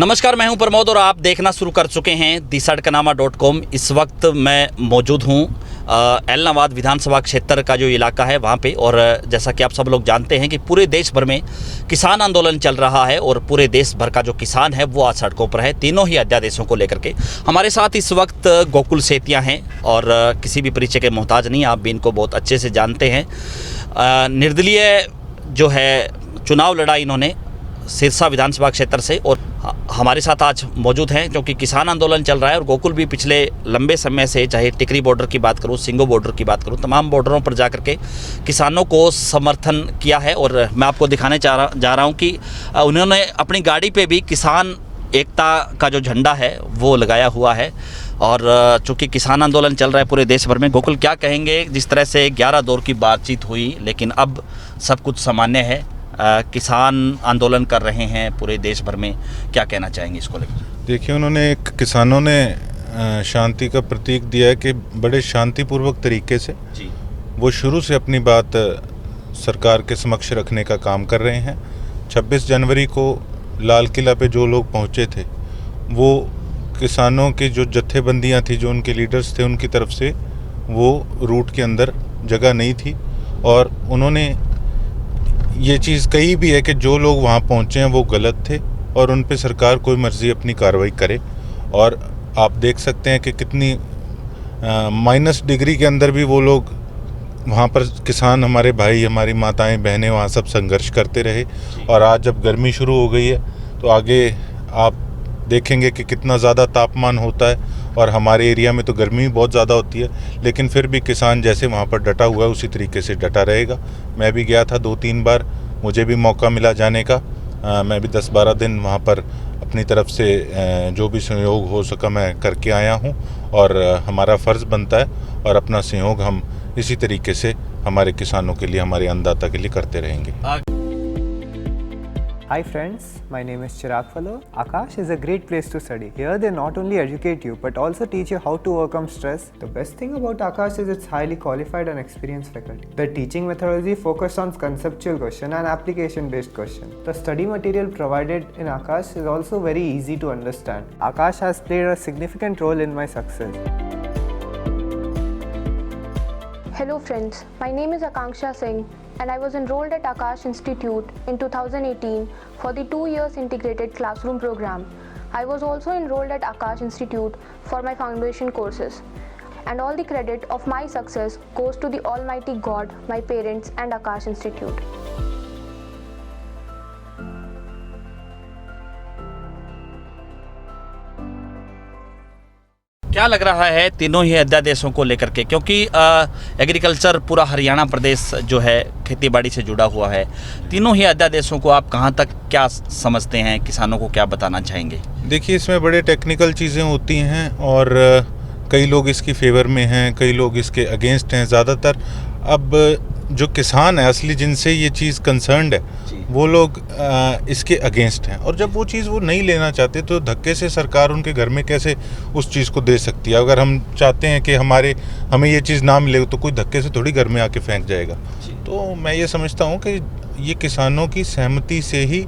नमस्कार, मैं हूं प्रमोद और आप देखना शुरू कर चुके हैं दिसड़कनामा.com। इस वक्त मैं मौजूद हूं एलनाबाद विधानसभा क्षेत्र का जो इलाका है वहां पे। और जैसा कि आप सब लोग जानते हैं कि पूरे देश भर में किसान आंदोलन चल रहा है और पूरे देश भर का जो किसान है वो आज सड़कों पर है, तीनों ही अध्यादेशों को लेकर के। हमारे साथ इस वक्त गोकुल सेतिया हैं और किसी भी परिचय के मोहताज नहीं, आप भी इनको बहुत अच्छे से जानते हैं। निर्दलीय जो है चुनाव लड़ा इन्होंने सिरसा विधानसभा क्षेत्र से और हमारे साथ आज मौजूद हैं क्योंकि किसान आंदोलन चल रहा है। और गोकुल भी पिछले लंबे समय से, चाहे टिकरी बॉर्डर की बात करूं, सिंगो बॉर्डर की बात करूं, तमाम बॉर्डरों पर जाकर के किसानों को समर्थन किया है। और मैं आपको दिखाने जा रहा हूं कि उन्होंने अपनी गाड़ी पे भी किसान एकता का जो झंडा है वो लगाया हुआ है। और चूँकि किसान आंदोलन चल रहा है पूरे देश भर में, गोकुल क्या कहेंगे? जिस तरह से 11 दौर की बातचीत हुई लेकिन अब सब कुछ सामान्य है, किसान आंदोलन कर रहे हैं पूरे देश भर में, क्या कहना चाहेंगे इसको लेकर? देखिए, उन्होंने किसानों ने शांति का प्रतीक दिया है कि बड़े शांतिपूर्वक तरीके से जी वो शुरू से अपनी बात सरकार के समक्ष रखने का काम कर रहे हैं। 26 जनवरी को लाल किला पे जो लोग पहुंचे थे वो किसानों की जो जत्थेबंदियां थी, जो उनके लीडर्स थे, उनकी तरफ से वो रूट के अंदर जगह नहीं थी। और उन्होंने ये चीज़ कही भी है कि जो लोग वहाँ पहुँचे हैं वो गलत थे और उन पे सरकार कोई मर्जी अपनी कार्रवाई करे। और आप देख सकते हैं कि कितनी माइनस डिग्री के अंदर भी वो लोग वहाँ पर, किसान हमारे भाई, हमारी माताएं बहनें वहाँ सब संघर्ष करते रहे। और आज जब गर्मी शुरू हो गई है तो आगे आप देखेंगे कि कितना ज़्यादा तापमान होता है। और हमारे एरिया में तो गर्मी बहुत ज़्यादा होती है, लेकिन फिर भी किसान जैसे वहाँ पर डटा हुआ है उसी तरीके से डटा रहेगा। मैं भी गया था 2-3 बार, मुझे भी मौका मिला जाने का। मैं भी 10-12 दिन वहाँ पर अपनी तरफ से जो भी सहयोग हो सका मैं करके आया हूँ। और हमारा फ़र्ज़ बनता है और अपना सहयोग हम इसी तरीके से हमारे किसानों के लिए, हमारे अन्नदाता के लिए करते रहेंगे। Hi friends, my name is Chirag Fallo. Akash is a great place to study. Here they not only educate you but also teach you how to overcome stress. The best thing about Akash is its highly qualified and experienced faculty. The teaching methodology focuses on conceptual question and application based question. The study material provided in Akash is also very easy to understand. Akash has played a significant role in my success. Hello friends, my name is Akanksha Singh and I was enrolled at Akash Institute in 2018 for the 2 years integrated classroom program. I was also enrolled at Akash Institute for my foundation courses. And all the credit of my success goes to the Almighty God, my parents and Akash Institute. क्या लग रहा है तीनों ही अध्यादेशों को लेकर के? क्योंकि एग्रीकल्चर पूरा हरियाणा प्रदेश जो है खेतीबाड़ी से जुड़ा हुआ है। तीनों ही अध्यादेशों को आप कहां तक क्या समझते हैं, किसानों को क्या बताना चाहेंगे? देखिए, इसमें बड़े टेक्निकल चीज़ें होती हैं और कई लोग इसकी फेवर में हैं, कई लोग इसके अगेंस्ट हैं। ज़्यादातर अब जो किसान है असली, जिनसे ये चीज़ कंसर्न्ड है, वो लोग इसके अगेंस्ट हैं। और जब वो चीज़ वो नहीं लेना चाहते तो धक्के से सरकार उनके घर में कैसे उस चीज़ को दे सकती है? अगर हम चाहते हैं कि हमें ये चीज़ ना मिले तो कोई धक्के से थोड़ी घर में आके फेंक जाएगा। तो मैं ये समझता हूँ कि ये किसानों की सहमति से ही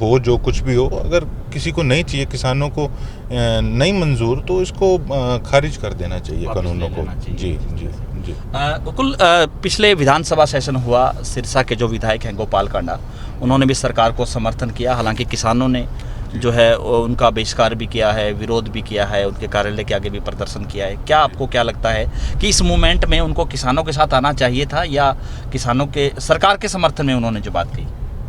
हो, जो कुछ भी हो। अगर किसी को नहीं चाहिए, किसानों को नहीं मंजूर, तो इसको खारिज कर देना चाहिए कानूनों को। जी जी जी। गोकुल, पिछले विधानसभा सेशन हुआ, सिरसा के जो विधायक हैं गोपाल कांडा, उन्होंने भी सरकार को समर्थन किया। हालांकि किसानों ने जो है उनका बहिष्कार भी किया है, विरोध भी किया है, उनके कार्यालय के आगे भी प्रदर्शन किया है। क्या आपको क्या लगता है कि इस मूवमेंट में उनको किसानों के साथ आना चाहिए था या किसानों के, सरकार के समर्थन में उन्होंने जो बात कही?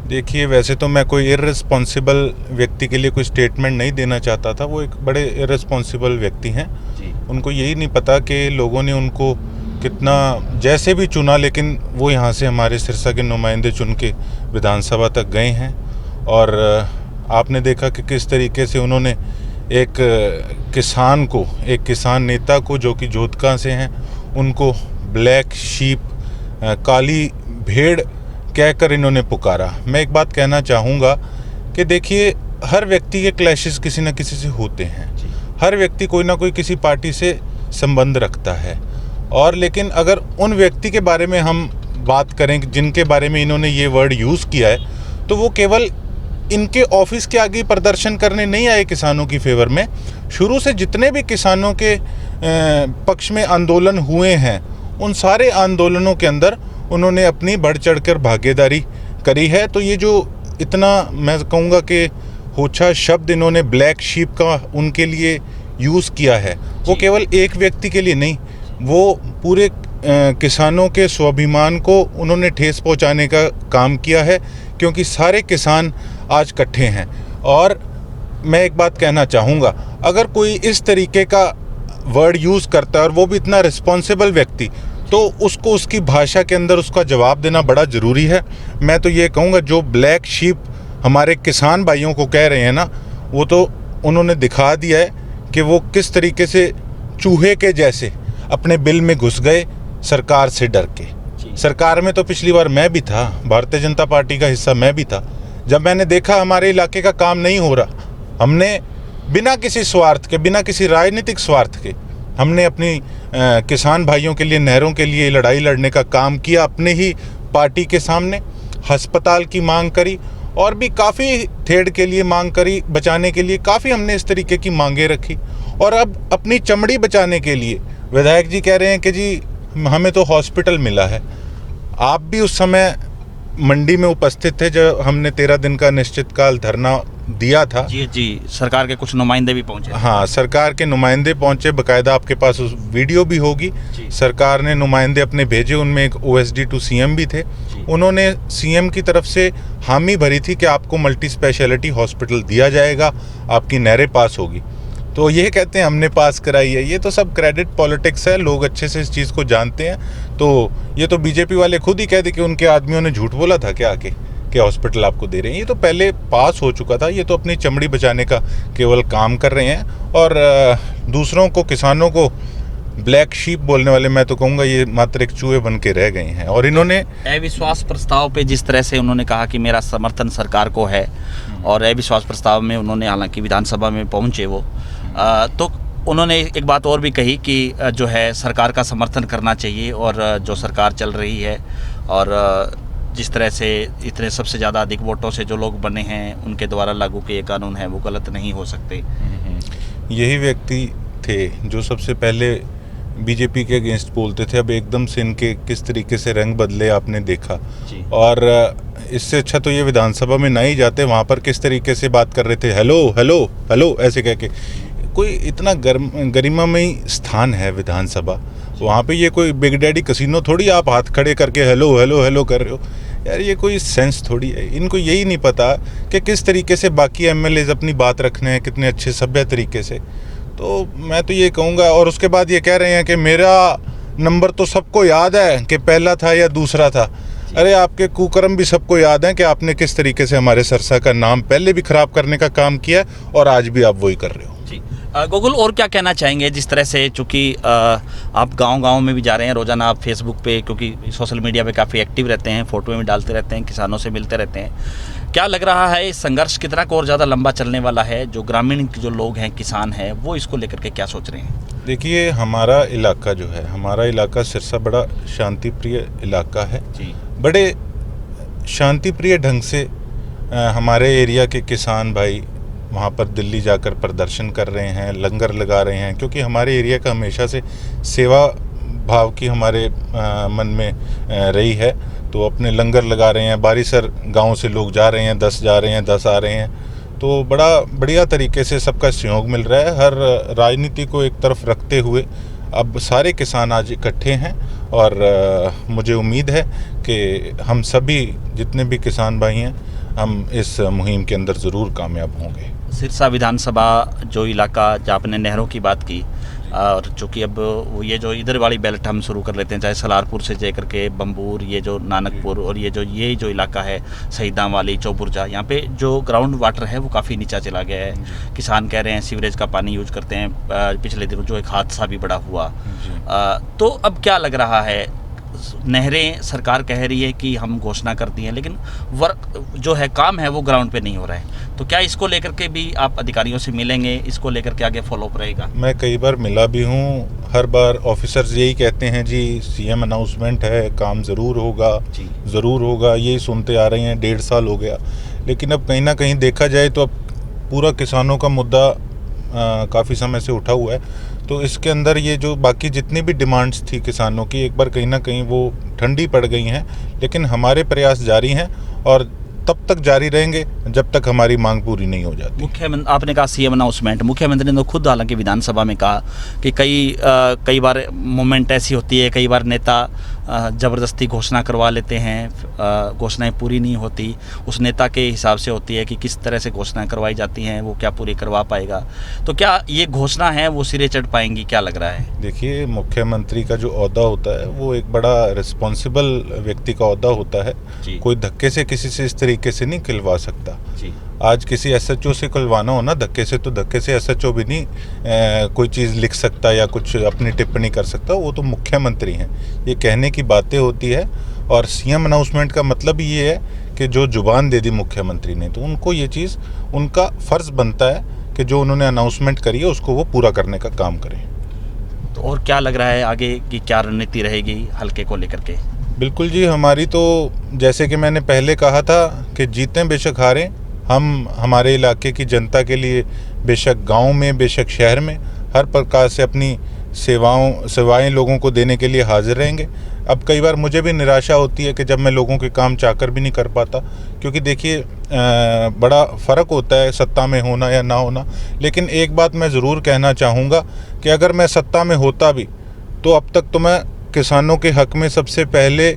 देखिए, वैसे तो मैं कोई इररिस्पॉन्सिबल व्यक्ति के लिए कोई स्टेटमेंट नहीं देना चाहता था। वो एक बड़े इररिस्पॉन्सिबल व्यक्ति हैं। उनको यही नहीं पता कि लोगों ने उनको कितना जैसे भी चुना, लेकिन वो यहाँ से हमारे सिरसा के नुमाइंदे चुन के विधानसभा तक गए हैं। और आपने देखा कि किस तरीके से उन्होंने एक किसान को, एक किसान नेता को जो कि जोधका से हैं, उनको ब्लैक शीप, काली भेड़ कहकर इन्होंने पुकारा। मैं एक बात कहना चाहूँगा कि देखिए, हर व्यक्ति के क्लैशेस किसी न किसी से होते हैं। हर व्यक्ति कोई ना कोई किसी पार्टी से संबंध रखता है। और लेकिन अगर उन व्यक्ति के बारे में हम बात करें जिनके बारे में इन्होंने ये वर्ड यूज़ किया है, तो वो केवल इनके ऑफिस के आगे प्रदर्शन करने नहीं आए किसानों की फेवर में। शुरू से जितने भी किसानों के पक्ष में आंदोलन हुए हैं, उन सारे आंदोलनों के अंदर उन्होंने अपनी बढ़ चढ़ कर भागीदारी करी है। तो ये जो इतना मैं कहूँगा कि होछा शब्द इन्होंने ब्लैक शीप का उनके लिए यूज़ किया है, वो केवल एक व्यक्ति के लिए नहीं, वो पूरे किसानों के स्वाभिमान को उन्होंने ठेस पहुंचाने का काम किया है, क्योंकि सारे किसान आज इकट्ठे हैं। और मैं एक बात कहना चाहूँगा, अगर कोई इस तरीके का वर्ड यूज़ करता है और वो भी इतना रिस्पॉन्सिबल व्यक्ति, तो उसको उसकी भाषा के अंदर उसका जवाब देना बड़ा ज़रूरी है। मैं तो ये कहूँगा, जो ब्लैक शीप हमारे किसान भाइयों को कह रहे हैं ना, वो तो उन्होंने दिखा दिया है कि वो किस तरीके से चूहे के जैसे अपने बिल में घुस गए सरकार से डर के। सरकार में तो पिछली बार मैं भी था, भारतीय जनता पार्टी का हिस्सा मैं भी था। जब मैंने देखा हमारे इलाके का काम नहीं हो रहा, हमने बिना किसी स्वार्थ के, बिना किसी राजनीतिक स्वार्थ के, हमने अपनी किसान भाइयों के लिए, नहरों के लिए लड़ाई लड़ने का काम किया। अपने ही पार्टी के सामने अस्पताल की मांग करी और भी काफ़ी थेड़ के लिए मांग करी, बचाने के लिए काफ़ी हमने इस तरीके की मांगें रखी। और अब अपनी चमड़ी बचाने के लिए विधायक जी कह रहे हैं कि जी हमें तो हॉस्पिटल मिला है। आप भी उस समय मंडी में उपस्थित थे जब हमने 13 दिन का निश्चितकाल धरना दिया था। जी, सरकार के कुछ नुमाइंदे भी पहुंचे। हाँ, सरकार के नुमाइंदे पहुंचे, बाकायदा आपके पास उस वीडियो भी होगी। सरकार ने नुमाइंदे अपने भेजे, उनमें एक OSD टू CM भी थे। उन्होंने CM की तरफ से हामी भरी थी कि आपको मल्टी स्पेशलिटी हॉस्पिटल दिया जाएगा, आपकी नहरें पास होगी। तो ये कहते हैं हमने पास कराई है। ये तो सब क्रेडिट पॉलिटिक्स है, लोग अच्छे से इस चीज़ को जानते हैं। तो ये तो बीजेपी वाले खुद ही कहते कि उनके आदमियों ने झूठ बोला था क्या आके कि हॉस्पिटल आपको दे रहे हैं। ये तो पहले पास हो चुका था। ये तो अपनी चमड़ी बचाने का केवल काम कर रहे हैं। और दूसरों को, किसानों को ब्लैक शीप बोलने वाले, मैं तो कहूँगा ये मात्र एक चूहे बन के रह गए हैं। और इन्होंने अविश्वास प्रस्ताव पे जिस तरह से उन्होंने कहा कि मेरा समर्थन सरकार को है, और अविश्वास प्रस्ताव में उन्होंने हालांकि विधानसभा में पहुंचे वो, तो उन्होंने एक बात और भी कही कि जो है सरकार का समर्थन करना चाहिए, और जो सरकार चल रही है और जिस तरह से इतने सबसे ज़्यादा अधिक वोटों से जो लोग बने हैं उनके द्वारा लागू किए कानून हैं वो गलत नहीं हो सकते। यही व्यक्ति थे जो सबसे पहले बीजेपी के अगेंस्ट बोलते थे। अब एकदम से इनके किस तरीके से रंग बदले आपने देखा। और इससे अच्छा तो ये विधानसभा में ना ही जाते, वहाँ पर किस तरीके से बात कर रहे थे, हेलो हेलो हेलो ऐसे कह के। कोई इतना गरिमामयी स्थान है विधानसभा, वहाँ पे ये कोई बिग डैडी कसिनो थोड़ी आप हाथ खड़े करके हेलो हेलो हेलो कर रहे हो यार। ये कोई सेंस थोड़ी है। इनको यही नहीं पता कि किस तरीके से बाकी MLAs अपनी बात रखने हैं, कितने अच्छे सभ्य तरीके से। तो मैं तो ये कहूँगा। और उसके बाद ये कह रहे हैं कि मेरा नंबर तो सबको याद है कि पहला था या दूसरा था। अरे आपके कुकर्म भी सबको याद हैं कि आपने किस तरीके से हमारे सरसा का नाम पहले भी खराब करने का काम किया और आज भी आप वही कर रहे हो। जी गोकुल, और क्या कहना चाहेंगे जिस तरह से, चूँकि आप गांव-गांव में भी जा रहे हैं रोज़ाना, आप फेसबुक पे, क्योंकि सोशल मीडिया पे काफ़ी एक्टिव रहते हैं, फ़ोटो में डालते रहते हैं, किसानों से मिलते रहते हैं, क्या लग रहा है संघर्ष कितना और ज़्यादा लंबा चलने वाला है? जो ग्रामीण जो लोग हैं, किसान हैं, वो इसको लेकर के क्या सोच रहे हैं? देखिए, हमारा इलाका जो है, हमारा इलाका सिरसा बड़ा शांति प्रिय इलाका है जी। बड़े शांति प्रिय ढंग से हमारे एरिया के किसान भाई वहाँ पर दिल्ली जाकर प्रदर्शन कर रहे हैं, लंगर लगा रहे हैं, क्योंकि हमारे एरिया का हमेशा से सेवा भाव की हमारे मन में रही है। तो अपने लंगर लगा रहे हैं। बारीसर गांव से लोग जा रहे हैं, 10 जा रहे हैं, 10 आ रहे हैं। तो बड़ा बढ़िया तरीके से सबका सहयोग मिल रहा है। हर राजनीति को एक तरफ रखते हुए अब सारे किसान आज इकट्ठे हैं और मुझे उम्मीद है कि हम सभी जितने भी किसान भाई हैं, हम इस मुहिम के अंदर ज़रूर कामयाब होंगे। सिरसा विधानसभा जो इलाका, जहाँ आपने नहरों की बात की, और चूँकि अब ये जो इधर वाली बेल्ट हम शुरू कर लेते हैं, चाहे सलारपुर से लेकर के बम्बूर, ये जो नानकपुर, और ये जो इलाका है शहीदां वाली, चौबुरजा, यहाँ पे जो ग्राउंड वाटर है वो काफ़ी नीचा चला गया है। किसान कह रहे हैं सीवरेज का पानी यूज करते हैं। पिछले दिनों जो एक हादसा भी बड़ा हुआ। तो अब क्या लग रहा है, नहरें सरकार कह रही है कि हम घोषणा कर दी है, लेकिन वर्क जो है, काम है, वो ग्राउंड पे नहीं हो रहा है। तो क्या इसको लेकर के भी आप अधिकारियों से मिलेंगे, इसको लेकर के आगे फॉलोअप रहेगा? मैं कई बार मिला भी हूँ, हर बार ऑफिसर्स यही कहते हैं जी सीएम अनाउंसमेंट है, काम ज़रूर होगा, ज़रूर होगा, यही सुनते आ रहे हैं, 1.5 साल हो गया। लेकिन अब कहीं ना कहीं देखा जाए तो अब पूरा किसानों का मुद्दा काफ़ी समय से उठा हुआ है, तो इसके अंदर ये जो बाकी जितनी भी डिमांड्स थी किसानों की, एक बार कहीं ना कहीं वो ठंडी पड़ गई हैं। लेकिन हमारे प्रयास जारी हैं और तब तक जारी रहेंगे जब तक हमारी मांग पूरी नहीं हो जाती। मुख्यमंत्री, आपने कहा सीएम अनाउंसमेंट, मुख्यमंत्री ने तो खुद हालांकि विधानसभा में कहा कि कई बार मोमेंट ऐसी होती है, कई बार नेता ज़बरदस्ती घोषणा करवा लेते हैं, घोषणाएं पूरी नहीं होती, उस नेता के हिसाब से होती है कि किस तरह से घोषणाएं करवाई जाती हैं, वो क्या पूरी करवा पाएगा। तो क्या ये घोषणा है वो सिरे चढ़ पाएंगी, क्या लग रहा है? देखिए, मुख्यमंत्री का जो ओहदा होता है वो एक बड़ा रिस्पॉन्सिबल व्यक्ति का ओहदा होता है। कोई धक्के से किसी से इस तरीके से नहीं खिलवा सकता। आज किसी एसएचओ से खुलवाना हो ना धक्के से, तो धक्के से एसएचओ भी नहीं कोई चीज़ लिख सकता या कुछ अपनी टिप्पणी कर सकता, वो तो मुख्यमंत्री हैं। ये कहने की बातें होती है, और सीएम अनाउंसमेंट का मतलब ये है कि जो जुबान दे दी मुख्यमंत्री ने, तो उनको ये चीज़, उनका फ़र्ज़ बनता है कि जो उन्होंने अनाउंसमेंट करी है उसको वो पूरा करने का काम करें। तो और क्या लग रहा है आगे की क्या रणनीति रहेगी हल्के को लेकर के? बिल्कुल जी, हमारी तो जैसे कि मैंने पहले कहा था कि जीतें बेशक हारें, हम हमारे इलाके की जनता के लिए बेशक गांव में, बेशक शहर में, हर प्रकार से अपनी सेवाएं लोगों को देने के लिए हाजिर रहेंगे। अब कई बार मुझे भी निराशा होती है कि जब मैं लोगों के काम चाकर भी नहीं कर पाता, क्योंकि देखिए बड़ा फ़र्क होता है सत्ता में होना या ना होना। लेकिन एक बात मैं ज़रूर कहना चाहूँगा कि अगर मैं सत्ता में होता भी, तो अब तक तो मैं किसानों के हक़ में सबसे पहले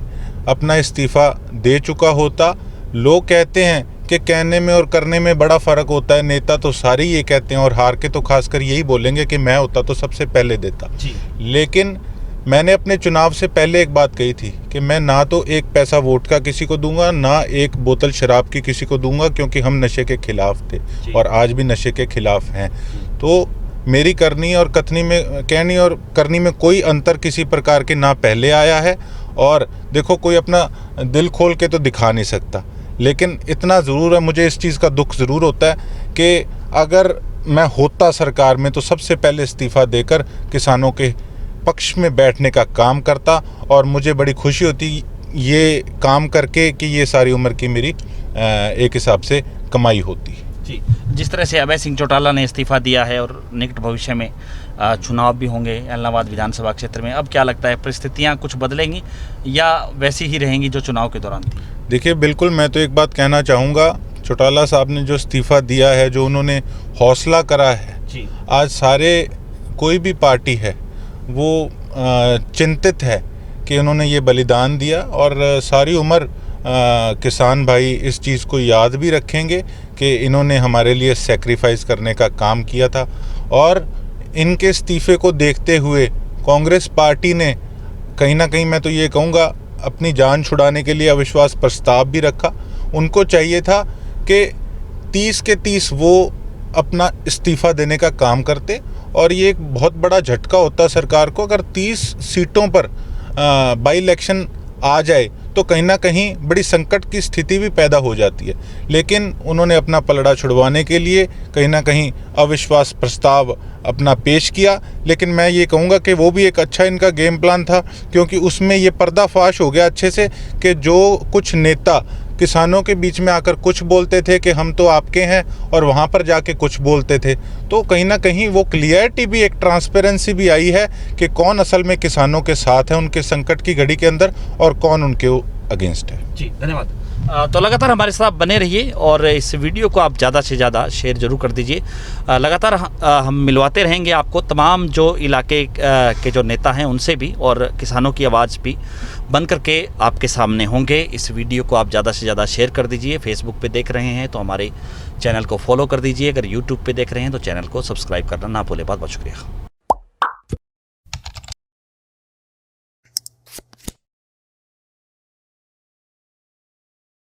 अपना इस्तीफ़ा दे चुका होता। लोग कहते हैं कि कहने में और करने में बड़ा फ़र्क होता है, नेता तो सारे ये कहते हैं, और हार के तो खासकर यही बोलेंगे कि मैं होता तो सबसे पहले देता। लेकिन मैंने अपने चुनाव से पहले एक बात कही थी कि मैं ना तो एक पैसा वोट का किसी को दूंगा, ना एक बोतल शराब की किसी को दूंगा, क्योंकि हम नशे के खिलाफ थे और आज भी नशे के खिलाफ हैं। तो मेरी करनी और कहनी और करनी में कोई अंतर किसी प्रकार के ना पहले आया है। और देखो, कोई अपना दिल खोल के तो दिखा नहीं सकता, लेकिन इतना ज़रूर है, मुझे इस चीज़ का दुख ज़रूर होता है कि अगर मैं होता सरकार में तो सबसे पहले इस्तीफ़ा देकर किसानों के पक्ष में बैठने का काम करता, और मुझे बड़ी खुशी होती ये काम करके कि ये सारी उम्र की मेरी एक हिसाब से कमाई होती। जी, जिस तरह से अभय सिंह चौटाला ने इस्तीफ़ा दिया है और निकट भविष्य में चुनाव भी होंगे एलनाबाद विधानसभा क्षेत्र में, अब क्या लगता है परिस्थितियां कुछ बदलेंगी या वैसी ही रहेंगी जो चुनाव के दौरान थी? देखिए, बिल्कुल, मैं तो एक बात कहना चाहूँगा, चौटाला साहब ने जो इस्तीफ़ा दिया है, जो उन्होंने हौसला करा है, आज सारे कोई भी पार्टी है वो चिंतित है कि उन्होंने ये बलिदान दिया, और सारी उम्र किसान भाई इस चीज़ को याद भी रखेंगे कि इन्होंने हमारे लिए सैक्रिफाइस करने का काम किया था। और इनके इस्तीफ़े को देखते हुए कांग्रेस पार्टी ने कहीं ना कहीं, मैं तो ये कहूँगा, अपनी जान छुड़ाने के लिए अविश्वास प्रस्ताव भी रखा। उनको चाहिए था कि 30 के 30 वो अपना इस्तीफ़ा देने का काम करते, और ये एक बहुत बड़ा झटका होता सरकार को अगर 30 सीटों पर बाई इलेक्शन आ जाए, तो कहीं ना कहीं बड़ी संकट की स्थिति भी पैदा हो जाती है। लेकिन उन्होंने अपना पलड़ा छुड़वाने के लिए कहीं ना कहीं अविश्वास प्रस्ताव अपना पेश किया। लेकिन मैं ये कहूँगा कि वो भी एक अच्छा इनका गेम प्लान था, क्योंकि उसमें ये पर्दाफाश हो गया अच्छे से कि जो कुछ नेता किसानों के बीच में आकर कुछ बोलते थे कि हम तो आपके हैं, और वहाँ पर जाके कुछ बोलते थे, तो कहीं ना कहीं वो क्लियरिटी भी, एक ट्रांसपेरेंसी भी आई है कि कौन असल में किसानों के साथ है उनके संकट की घड़ी के अंदर, और कौन उनके अगेंस्ट है। जी, धन्यवाद। तो लगातार हमारे साथ बने रहिए और इस वीडियो को आप ज़्यादा से ज़्यादा शेयर ज़रूर कर दीजिए। लगातार हम मिलवाते रहेंगे आपको तमाम जो इलाके के जो नेता हैं उनसे भी, और किसानों की आवाज़ भी बन करके आपके सामने होंगे। इस वीडियो को आप ज़्यादा से ज़्यादा शेयर कर दीजिए। फेसबुक पे देख रहे हैं तो हमारे चैनल को फॉलो कर दीजिए। अगर यूट्यूब पे देख रहे हैं तो चैनल को सब्सक्राइब करना ना भूलें। बहुत बहुत शुक्रिया।